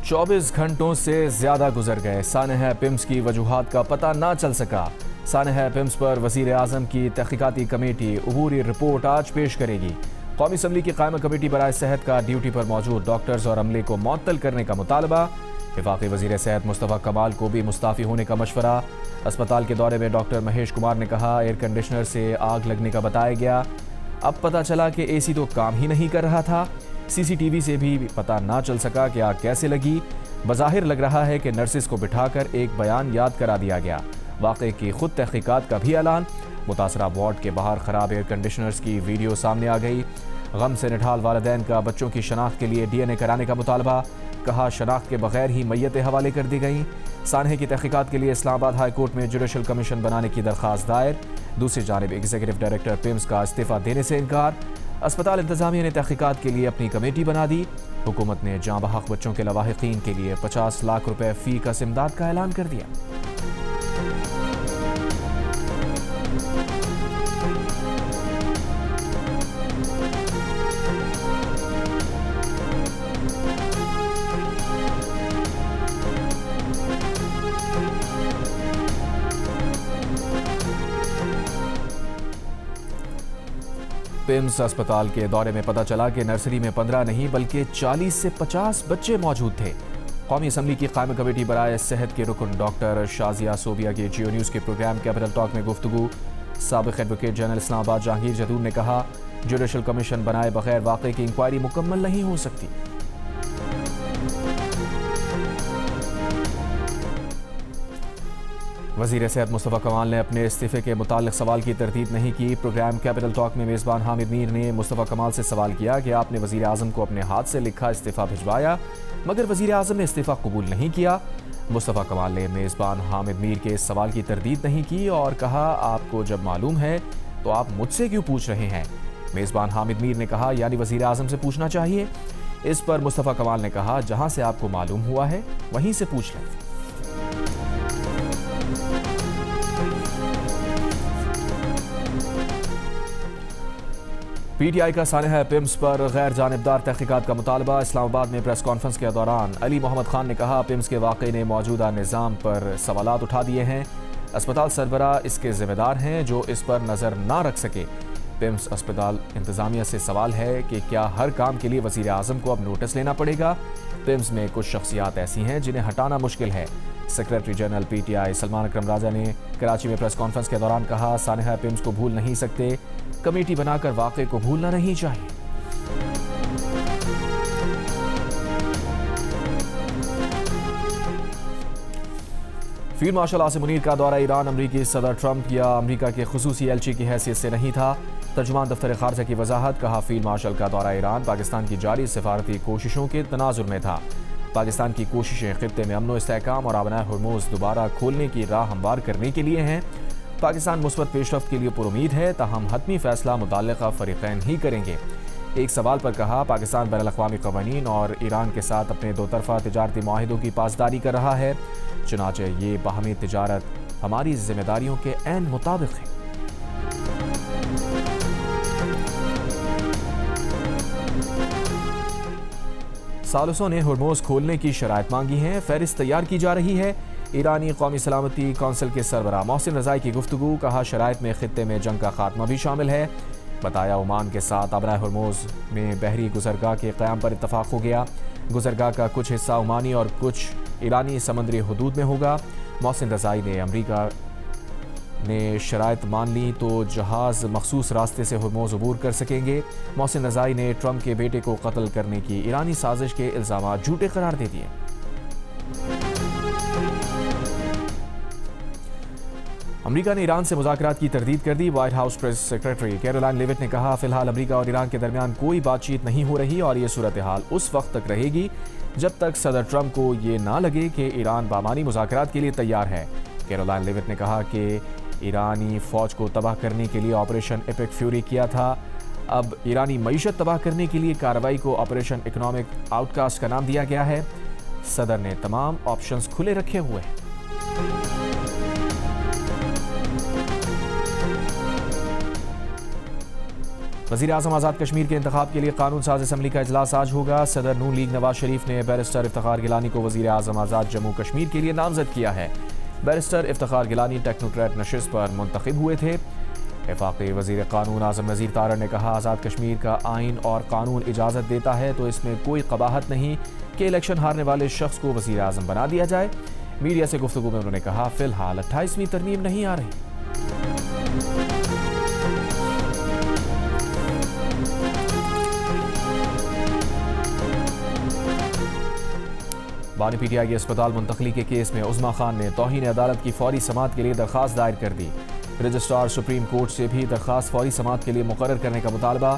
24 گھنٹوں سے زیادہ گزر گئے، سانحہ پیمز کی وجوہات کا پتہ نہ چل سکا۔ سانحہ پیمز پر وزیر اعظم کی تحقیقاتی کمیٹی عبوری رپورٹ آج پیش کرے گی۔ قومی اسمبلی کی قائمہ کمیٹی برائے صحت کا ڈیوٹی پر موجود ڈاکٹرز اور عملے کو معطل کرنے کا مطالبہ۔ وفاقی وزیر صحت مصطفیٰ کمال کو بھی مستعفی ہونے کا مشورہ۔ اسپتال کے دورے میں ڈاکٹر مہیش کمار نے کہا، ایئر کنڈیشنر سے آگ لگنے کا بتایا گیا، اب پتہ چلا کہ اے سی تو کام ہی نہیں کر رہا تھا۔ سی سی ٹی وی سے بھی پتہ نہ چل سکا کہ آگ کیسے لگی۔ بظاہر لگ رہا ہے کہ نرسز کو بٹھا کر ایک بیان یاد کرا دیا گیا۔ واقعے کی خود تحقیقات کا بھی اعلان۔ متاثرہ وارڈ کے باہر خراب ایئر کنڈیشنرز کی ویڈیو سامنے آ گئی۔ غم سے نڈھال والدین کا بچوں کی شناخت کے لیے ڈی این اے کرانے کا مطالبہ۔ کہا، شناخت کے بغیر ہی میتیں حوالے کر دی گئیں۔ سانحے کی تحقیقات کے لیے اسلام آباد ہائی کورٹ میں جوڈیشل کمیشن بنانے کی درخواست دائر۔ دوسری جانب ایگزیکٹو ڈائریکٹر پیمز کا استعفیٰ دینے سے انکار۔ اسپتال انتظامیہ نے تحقیقات کے لیے اپنی کمیٹی بنا دی۔ حکومت نے جاں بحق بچوں کے لواحقین کے لیے 50 لاکھ روپے فی کس امداد کا اعلان کر دیا۔ پیمز اسپتال کے دورے میں پتہ چلا کہ نرسری میں 15 نہیں بلکہ 40 سے 50 بچے موجود تھے۔ قومی اسمبلی کی قائمہ کمیٹی برائے صحت کے رکن ڈاکٹر شازیہ صوبیہ کی جیو نیوز کے پروگرام کیپٹل ٹاک میں گفتگو۔ سابق ایڈوکیٹ جنرل اسلام آباد جہانگیر جدور نے کہا، جوڈیشل کمیشن بنائے بغیر واقعے کی انکوائری مکمل نہیں ہو سکتی۔ وزیر صحت مصطفیٰ کمال نے اپنے استعفے کے متعلق سوال کی تردید نہیں کی۔ پروگرام کیپٹل ٹاک میں میزبان حامد میر نے مصطفیٰ کمال سے سوال کیا کہ آپ نے وزیر اعظم کو اپنے ہاتھ سے لکھا استعفیٰ بھجوایا مگر وزیر اعظم نے استعفیٰ قبول نہیں کیا۔ مصطفیٰ کمال نے میزبان حامد میر کے سوال کی تردید نہیں کی اور کہا، آپ کو جب معلوم ہے تو آپ مجھ سے کیوں پوچھ رہے ہیں؟ میزبان حامد میر نے کہا، یعنی وزیر اعظم سے پوچھنا چاہیے۔ اس پر مصطفیٰ کمال نے کہا، جہاں سے آپ کو معلوم ہوا ہے وہیں سے پوچھ لیں۔ پی ٹی آئی کا سانحہ پیمز پر غیر جانبدار تحقیقات کا مطالبہ۔ اسلام آباد میں پریس کانفرنس کے دوران علی محمد خان نے کہا، پیمز کے واقعے نے موجودہ نظام پر سوالات اٹھا دیے ہیں۔ اسپتال سربراہ اس کے ذمہ دار ہیں جو اس پر نظر نہ رکھ سکے۔ پیمز اسپتال انتظامیہ سے سوال ہے کہ کیا ہر کام کے لیے وزیر اعظم کو اب نوٹس لینا پڑے گا؟ پیمز میں کچھ شخصیات ایسی ہیں جنہیں ہٹانا مشکل ہے۔ Secretary general P T I Salman Akram Raja نے کراچی میں پریس کانفرنس کے دوران کہا، سانحہ پیمز کو بھول نہیں سکتے، کمیٹی بنا کر واقعے کو بھولنا نہیں چاہیے۔ فیلڈ مارشل عاصم منیر کا دورہ ایران امریکی صدر ٹرمپ یا امریکہ کے خصوصی ایلچی کی حیثیت سے نہیں تھا۔ ترجمان دفتر خارجہ کی وضاحت، کہا، فیلڈ مارشل کا دورہ ایران پاکستان کی جاری سفارتی کوششوں کے تناظر میں تھا۔ پاکستان کی کوششیں خطے میں امن و استحکام اور آبنائے ہرموز دوبارہ کھولنے کی راہ ہموار کرنے کے لیے ہیں۔ پاکستان مثبت پیش رفت کے لیے پرامید ہے، تاہم حتمی فیصلہ متعلقہ فریقین ہی کریں گے۔ ایک سوال پر کہا، پاکستان بین الاقوامی قوانین اور ایران کے ساتھ اپنے دو طرفہ تجارتی معاہدوں کی پاسداری کر رہا ہے، چنانچہ یہ باہمی تجارت ہماری ذمہ داریوں کے عین مطابق ہے۔ ثالثوں نے ہرموز کھولنے کی شرائط مانگی ہیں، فہرست تیار کی جا رہی ہے۔ ایرانی قومی سلامتی کونسل کے سربراہ محسن رضائی کی گفتگو، کہا، شرائط میں خطے میں جنگ کا خاتمہ بھی شامل ہے۔ بتایا، عمان کے ساتھ آبرائے ہرموز میں بحری گزرگاہ کے قیام پر اتفاق ہو گیا۔ گزرگاہ کا کچھ حصہ عمانی اور کچھ ایرانی سمندری حدود میں ہوگا۔ محسن رضائی نے امریکہ نے شرائط مان لی تو جہاز مخصوص راستے سے ہرموز عبور کر سکیں گے۔ محسن رضائی نے ٹرمپ کے بیٹے کو قتل کرنے کی ایرانی سازش کے الزامات جھوٹے قرار دے دیے۔ امریکہ نے ایران سے مذاکرات کی تردید کر دی۔ White house press secretary Caroline لیوٹ نے کہا، فی الحال امریکہ اور ایران کے درمیان کوئی بات چیت نہیں ہو رہی اور یہ صورتحال اس وقت تک رہے گی جب تک صدر ٹرمپ کو یہ نہ لگے کہ ایران بامانی مذاکرات کے لیے تیار ہے۔ کیرولائن لیوٹ نے کہا کہ ایرانی فوج کو تباہ کرنے کے لیے آپریشن ایپک فیوری کیا تھا، اب ایرانی معیشت تباہ کرنے کے لیے کارروائی کو آپریشن اکنامک آؤٹ کاسٹ کا نام دیا گیا ہے۔ صدر نے تمام آپشنز کھلے رکھے ہوئے ہیں۔ وزیر اعظم آزاد کشمیر کے انتخاب کے لیے قانون ساز اسمبلی کا اجلاس آج ہوگا۔ صدر نون لیگ نواز شریف نے بیرسٹر افتخار گیلانی کو وزیر اعظم آزاد جموں کشمیر کے لیے نامزد کیا ہے۔ بیرسٹر افتخار گیلانی ٹیکنوکریٹ نشست پر منتخب ہوئے تھے۔ وفاقی وزیر قانون اعظم نذیر طارڑ نے کہا، آزاد کشمیر کا آئین اور قانون اجازت دیتا ہے تو اس میں کوئی قباحت نہیں کہ الیکشن ہارنے والے شخص کو وزیر اعظم بنا دیا جائے۔ میڈیا سے گفتگو میں انہوں نے کہا، فی الحال 28ویں ترمیم نہیں آ رہی۔ بانی پی ٹی آئی کے اسپتال منتقلی کے کیس میں عظمیٰ خان نے توہین عدالت کی فوری سماعت کے لیے درخواست دائر کر دی۔ رجسٹرار سپریم کورٹ سے بھی درخواست فوری سماعت کے لیے مقرر کرنے کا مطالبہ۔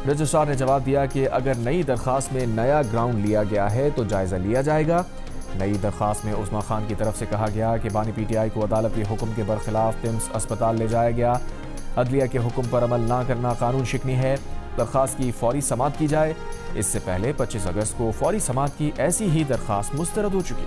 رجسٹرار نے جواب دیا کہ اگر نئی درخواست میں نیا گراؤنڈ لیا گیا ہے تو جائزہ لیا جائے گا۔ نئی درخواست میں عظمیٰ خان کی طرف سے کہا گیا کہ بانی پی ٹی آئی کو عدالتی حکم کے برخلاف پمس اسپتال لے جایا گیا۔ عدلیہ کے حکم پر عمل نہ کرنا قانون شکنی ہے۔ درخواست کی فوری سماعت کی جائے۔ اس سے پہلے 25 اگست کو فوری سماعت کی ایسی ہی درخواست مسترد ہو چکی۔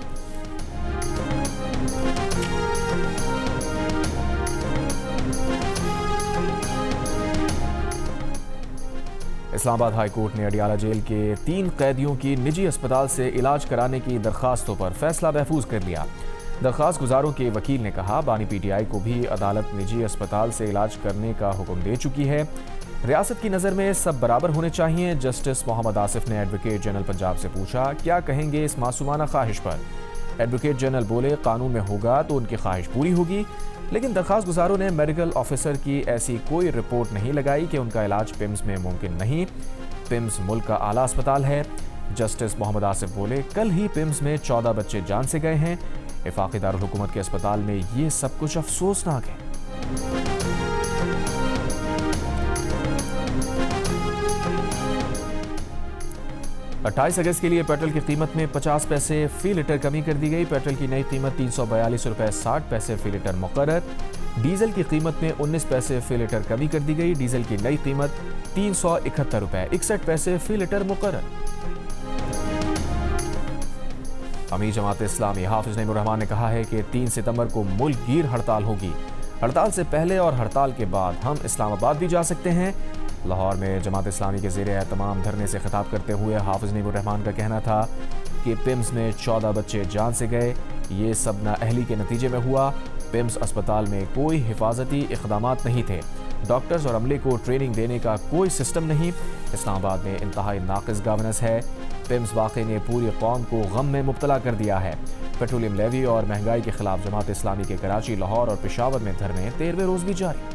اسلام آباد ہائی کورٹ نے اڈیالہ جیل کے 3 قیدیوں کی نجی اسپتال سے علاج کرانے کی درخواستوں پر فیصلہ محفوظ کر لیا۔ درخواست گزاروں کے وکیل نے کہا، بانی پی ٹی آئی کو بھی عدالت نجی اسپتال سے علاج کرنے کا حکم دے چکی ہے۔ ریاست کی نظر میں سب برابر ہونے چاہیے۔ جسٹس محمد آصف نے ایڈوکیٹ جنرل پنجاب سے پوچھا، کیا کہیں گے اس معصومانہ خواہش پر؟ ایڈوکیٹ جنرل بولے، قانون میں ہوگا تو ان کی خواہش پوری ہوگی، لیکن درخواست گزاروں نے میڈیکل آفیسر کی ایسی کوئی رپورٹ نہیں لگائی کہ ان کا علاج پمس میں ممکن نہیں۔ پمس ملک کا اعلیٰ اسپتال ہے۔ جسٹس محمد آصف بولے، کل ہی پمس میں 14 بچے جان سے گئے ہیں۔ وفاقی دارالحکومت کے اسپتال میں یہ سب کچھ افسوسناک ہے۔ 28 اگست کے لیے پیٹرول کی قیمت میں 50 پیسے فی لیٹر کمی کر دی گئی۔ پیٹرول کی نئی قیمت 342 روپے 60 پیسے فی لیٹر مقرر۔ ڈیزل کی قیمت میں 19 پیسے فی لیٹر کمی کر دی گئی۔ ڈیزل کی نئی قیمت 371 روپے 61 پیسے فی لیٹر مقرر۔ امیر جماعت اسلامی حافظ نعیم الرحمان نے کہا ہے کہ 3 ستمبر کو ملک گیر ہڑتال ہوگی۔ ہڑتال سے پہلے اور ہڑتال کے بعد ہم اسلام آباد بھی جا سکتے ہیں۔ لاہور میں جماعت اسلامی کے زیر اہتمام دھرنے سے خطاب کرتے ہوئے حافظ نعیم الرحمان کا کہنا تھا کہ پمس میں 14 بچے جان سے گئے، یہ سب نااہلی کے نتیجے میں ہوا۔ پمس اسپتال میں کوئی حفاظتی اقدامات نہیں تھے، ڈاکٹرز اور عملے کو ٹریننگ دینے کا کوئی سسٹم نہیں۔ اسلام آباد میں انتہائی ناقص گورننس ہے۔ پمس واقعے نے پوری قوم کو غم میں مبتلا کر دیا ہے۔ پیٹرولیم لیوی اور مہنگائی کے خلاف جماعت اسلامی کے کراچی، لاہور اور پشاور میں دھرنے 13ویں روز بھی جاری۔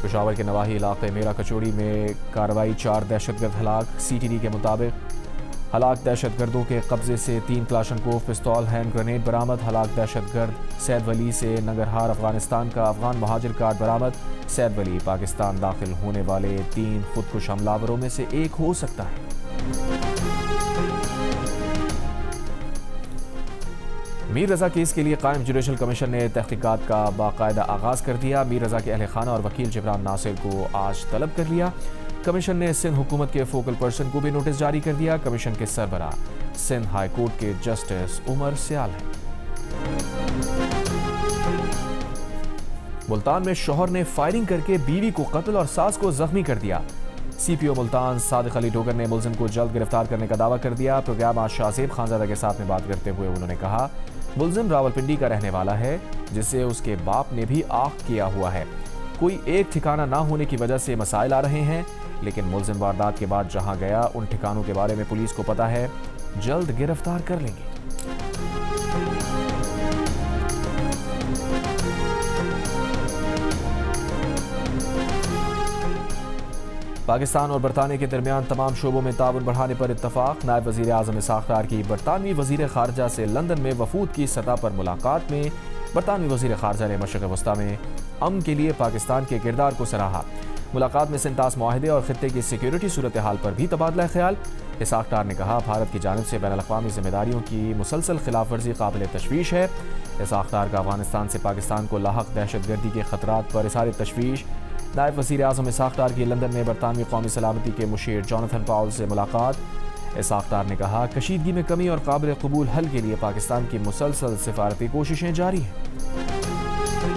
پشاور کے نواحی علاقے میرا کچوڑی میں کارروائی، 4 دہشت گرد ہلاک۔ سی ٹی ڈی کے مطابق ہلاک دہشت گردوں کے قبضے سے 3 کلاشنکوف پستول، ہینڈ گرینیڈ برآمد۔ ہلاک دہشت گرد سید ولی سے ننگرہار افغانستان کا افغان مہاجر کارڈ برآمد۔ سید ولی پاکستان داخل ہونے والے 3 خودکش حملہ آوروں میں سے ایک ہو سکتا ہے۔ میر رضا کیس کے لیے قائم جوڈیشل کمیشن نے تحقیقات کا باقاعدہ آغاز کر دیا۔ میر رضا کے اہل خانہ اور وکیل جبران ناصر کو آج طلب کر لیا۔ کمیشن نے سندھ حکومت کے فوکل پرسن کو بھی نوٹس جاری کر دیا۔ کمیشن کے سربراہ سندھ ہائی کورٹ کے جسٹس عمر سیال ہیں۔ ملتان میں شوہر نے فائرنگ کر کے بیوی کو قتل اور ساس کو زخمی کر دیا۔ سی پی او ملتان صادق علی ڈوگر نے ملزم کو جلد گرفتار کرنے کا دعویٰ کر دیا۔ پروگرام آج شاہزیب خانزادہ کے ساتھ میں بات کرتے ہوئے انہوں نے کہا، ملزم راولپنڈی کا رہنے والا ہے جسے اس کے باپ نے بھی آق کیا ہوا ہے۔ کوئی ایک ٹھکانہ نہ ہونے کی وجہ سے مسائل آ رہے ہیں، لیکن ملزم واردات کے بعد جہاں گیا ان ٹھکانوں کے بارے میں پولیس کو پتہ ہے، جلد گرفتار کر لیں گے۔ پاکستان اور برطانیہ کے درمیان تمام شعبوں میں تعاون بڑھانے پر اتفاق۔ نائب وزیر اعظم اسحاق ڈار کی برطانوی وزیر خارجہ سے لندن میں وفود کی سطح پر ملاقات میں برطانوی وزیر خارجہ نے مشرق وسطیٰ میں امن کے لیے پاکستان کے کردار کو سراہا۔ ملاقات میں سنتاس معاہدے اور خطے کی سیکیورٹی صورتحال پر بھی تبادلہ خیال۔ اسحاق ڈار نے کہا، بھارت کی جانب سے بین الاقوامی ذمہ داریوں کی مسلسل خلاف ورزی قابل تشویش ہے۔ اسحاق ڈار کا افغانستان سے پاکستان کو لاحق دہشت گردی کے خطرات پر اظہار تشویش۔ نائب وزیر اعظم اسحاق ڈار کی لندن میں برطانوی قومی سلامتی کے مشیر جوناتھن پاول سے ملاقات۔ اسحاق ڈار نے کہا، کشیدگی میں کمی اور قابل قبول حل کے لیے پاکستان کی مسلسل سفارتی کوششیں جاری ہیں۔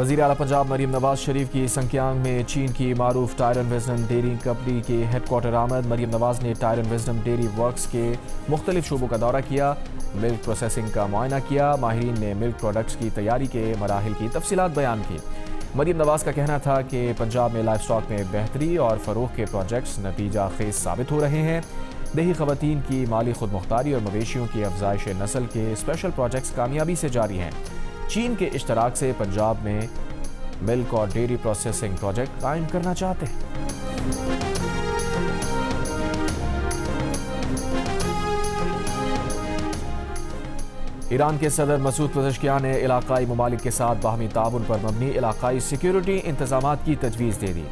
وزیر اعلیٰ پنجاب مریم نواز شریف کی سنکیانگ میں چین کی معروف ٹائرن وزڈم ڈیری کمپنی کے ہیڈ کوارٹر آمد۔ مریم نواز نے ٹائرن وزڈم ڈیری ورکس کے مختلف شعبوں کا دورہ کیا، ملک پروسیسنگ کا معائنہ کیا، ماہرین نے ملک پروڈکٹس کی تیاری کے مراحل کی تفصیلات بیان کی۔ مریم نواز کا کہنا تھا کہ پنجاب میں لائف سٹاک میں بہتری اور فروغ کے پروجیکٹس نتیجہ خیز ثابت ہو رہے ہیں۔ دیہی خواتین کی مالی خود مختاری اور مویشیوں کی افزائش نسل کے اسپیشل پروجیکٹس کامیابی سے جاری ہیں۔ چین کے اشتراک سے پنجاب میں ملک اور ڈیری پروسیسنگ پروجیکٹ قائم کرنا چاہتے ہیں۔ ایران کے صدر مسعود پزشکیان نے علاقائی ممالک کے ساتھ باہمی تعاون پر مبنی علاقائی سیکیورٹی انتظامات کی تجویز دے دی۔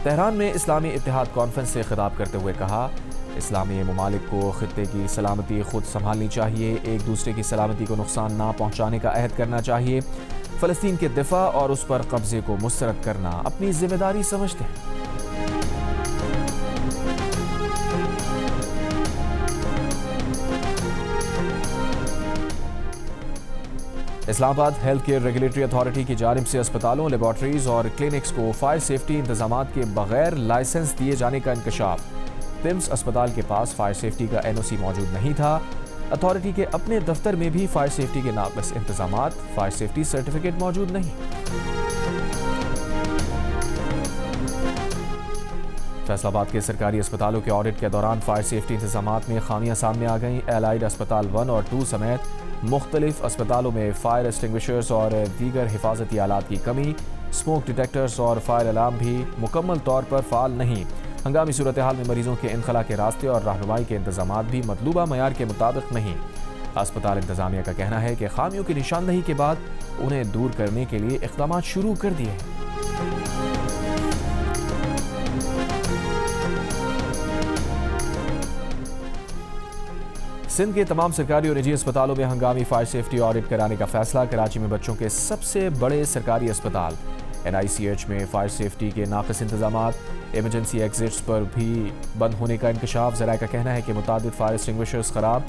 تہران میں اسلامی اتحاد کانفرنس سے خطاب کرتے ہوئے کہا، اسلامی ممالک کو خطے کی سلامتی خود سنبھالنی چاہیے، ایک دوسرے کی سلامتی کو نقصان نہ پہنچانے کا عہد کرنا چاہیے۔ فلسطین کے دفاع اور اس پر قبضے کو مسترد کرنا اپنی ذمہ داری سمجھتے ہیں۔ اسلام آباد ہیلتھ کیئر ریگولیٹری اتھارٹی کی جانب سے اسپتالوں، لیبارٹریز اور کلینکس کو فائر سیفٹی انتظامات کے بغیر لائسنس دیے جانے کا انکشاف۔ پمس اسپتال کے پاس فائر سیفٹی کا این او سی موجود نہیں تھا۔ اتھارٹی کے اپنے دفتر میں بھی فائر سیفٹی کے ناقص انتظامات، فائر سیفٹی سرٹیفکیٹ موجود نہیں۔ فیصل آباد کے سرکاری اسپتالوں کے آڈٹ کے دوران فائر سیفٹی انتظامات میں خامیاں سامنے آ گئیں۔ ایلائڈ اسپتال 1 اور 2 سمیت مختلف اسپتالوں میں فائر ایکسٹنگوشرز اور دیگر حفاظتی آلات کی کمی، اسموک ڈیٹیکٹرز اور فائر الارم بھی مکمل طور پر فعال نہیں۔ ہنگامی صورتحال میں مریضوں کے انخلاء کے راستے اور رہنمائی کے انتظامات بھی مطلوبہ معیار کے مطابق نہیں۔ اسپتال انتظامیہ کا کہنا ہے کہ خامیوں کی نشاندہی کے بعد انہیں دور کرنے کے لیے اقدامات شروع کر دیے ہیں۔ سندھ کے تمام سرکاری اور نجی اسپتالوں میں ہنگامی فائر سیفٹی آڈٹ کرانے کا فیصلہ۔ کراچی میں بچوں کے سب سے بڑے سرکاری اسپتال NICH میں فائر سیفٹی کے ناقص انتظامات، ایمرجنسی ایگزٹس پر بھی بند ہونے کا انکشاف۔ ذرائع کا کہنا ہے کہ متعدد فائر ایکسٹنگوشرز خراب،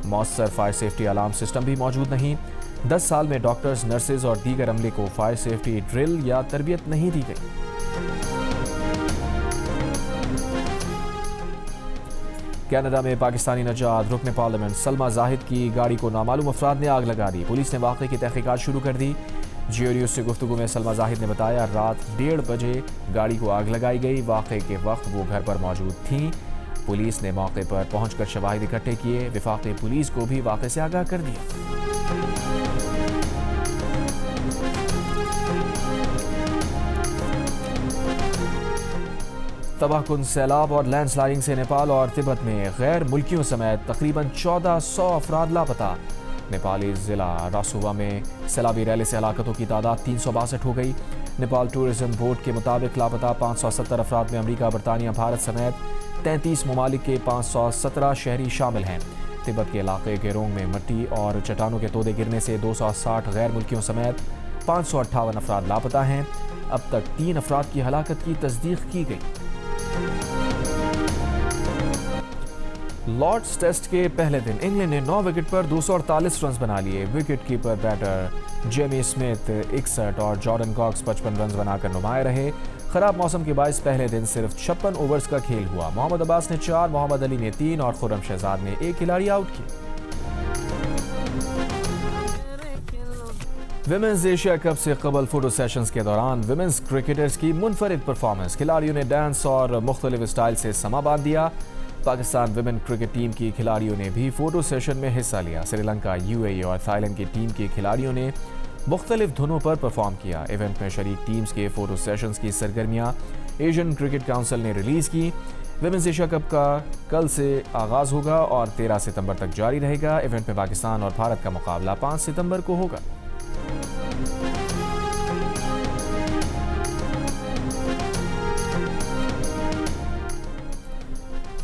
مؤثر فائر سیفٹی الارم سسٹم بھی موجود نہیں۔ 10 سال میں ڈاکٹرز، نرسز اور دیگر عملے کو فائر سیفٹی ڈرل یا تربیت نہیں دی گئی۔ کینیڈا میں پاکستانی نژاد رکن پارلیمنٹ سلما زاہد کی گاڑی کو نامعلوم افراد نے آگ لگا دی۔ پولیس نے واقعے کی تحقیقات شروع کر دی۔ جیو نیوز سے گفتگو میں سلما زاہد نے بتایا، رات 1:30 بجے گاڑی کو آگ لگائی گئی۔ واقعے کے وقت وہ گھر پر موجود تھیں۔ پولیس نے موقع پر پہنچ کر شواہد اکٹھے کیے۔ وفاقی پولیس کو بھی واقعے سے آگاہ کر دیا۔ تباہ کن سیلاب اور لینڈ سلائڈنگ سے نیپال اور تبت میں غیر ملکیوں سمیت تقریباً 1400 افراد لاپتہ۔ نیپالی ضلع راسووا میں سیلابی ریلے سے ہلاکتوں کی تعداد 362 ہو گئی۔ نیپال ٹورزم بورڈ کے مطابق لاپتہ 570 افراد میں امریکہ، برطانیہ، بھارت سمیت 33 ممالک کے 517 شہری شامل ہیں۔ تبت کے علاقے گیرونگ میں مٹی اور چٹانوں کے تودے گرنے سے 260 غیر ملکیوں سمیت 558 افراد لاپتہ ہیں۔ اب تک 3 افراد کی ہلاکت کی تصدیق کی گئی۔ لارڈز ٹیسٹ کے پہلے دن انگلینڈ نے 9 وکٹ پر 248 رنز بنا لیے۔ Wicket keeper batter Jamie Smith 61 اور جارڈن کاکس 55 رنز بنا کر نمایاں رہے۔ خراب موسم کے باعث پہلے دن صرف 56 اوورز کا کھیل ہوا۔ محمد عباس نے 4، محمد علی نے 3 اور خرم شہزاد نے 1 کھلاڑی آؤٹ کیا۔ ویمنز ایشیا کپ سے قبل فوٹو سیشنز کے دوران ویمنز کرکٹرز کی منفرد پرفارمنس، کھلاڑیوں نے ڈانس اور مختلف اسٹائل سے سما باندھ دیا۔ پاکستان ویمن کرکٹ ٹیم کی کھلاڑیوں نے بھی فوٹو سیشن میں حصہ لیا۔ سری لنکا، UAE اور تھائی لینڈ کی ٹیم کی کھلاڑیوں نے مختلف دھنوں پر پرفارم کیا۔ ایونٹ میں شریک ٹیمز کے فوٹو سیشنز کی سرگرمیاں ایشین کرکٹ کونسل نے ریلیز کی۔ ویمنز ایشیا کپ کا کل سے آغاز ہوگا اور 13 ستمبر تک جاری رہے گا۔ ایونٹ میں پاکستان اور بھارت کا مقابلہ 5 ستمبر کو ہوگا۔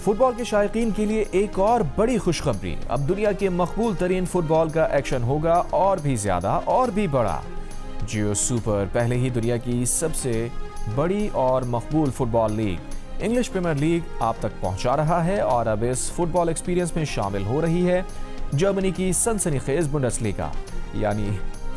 فٹ بال کے شائقین کے لیے ایک اور بڑی خوشخبری، اب دنیا کے مقبول ترین فٹ بال کا ایکشن ہوگا اور بھی زیادہ اور بھی بڑا۔ جیو سپر پہلے ہی دنیا کی سب سے بڑی اور مقبول فٹ بال لیگ انگلش پریمیئر لیگ آپ تک پہنچا رہا ہے اور اب اس فٹ بال ایکسپیرینس میں شامل ہو رہی ہے جرمنی کی سنسنی خیز بنڈس لیگا یعنی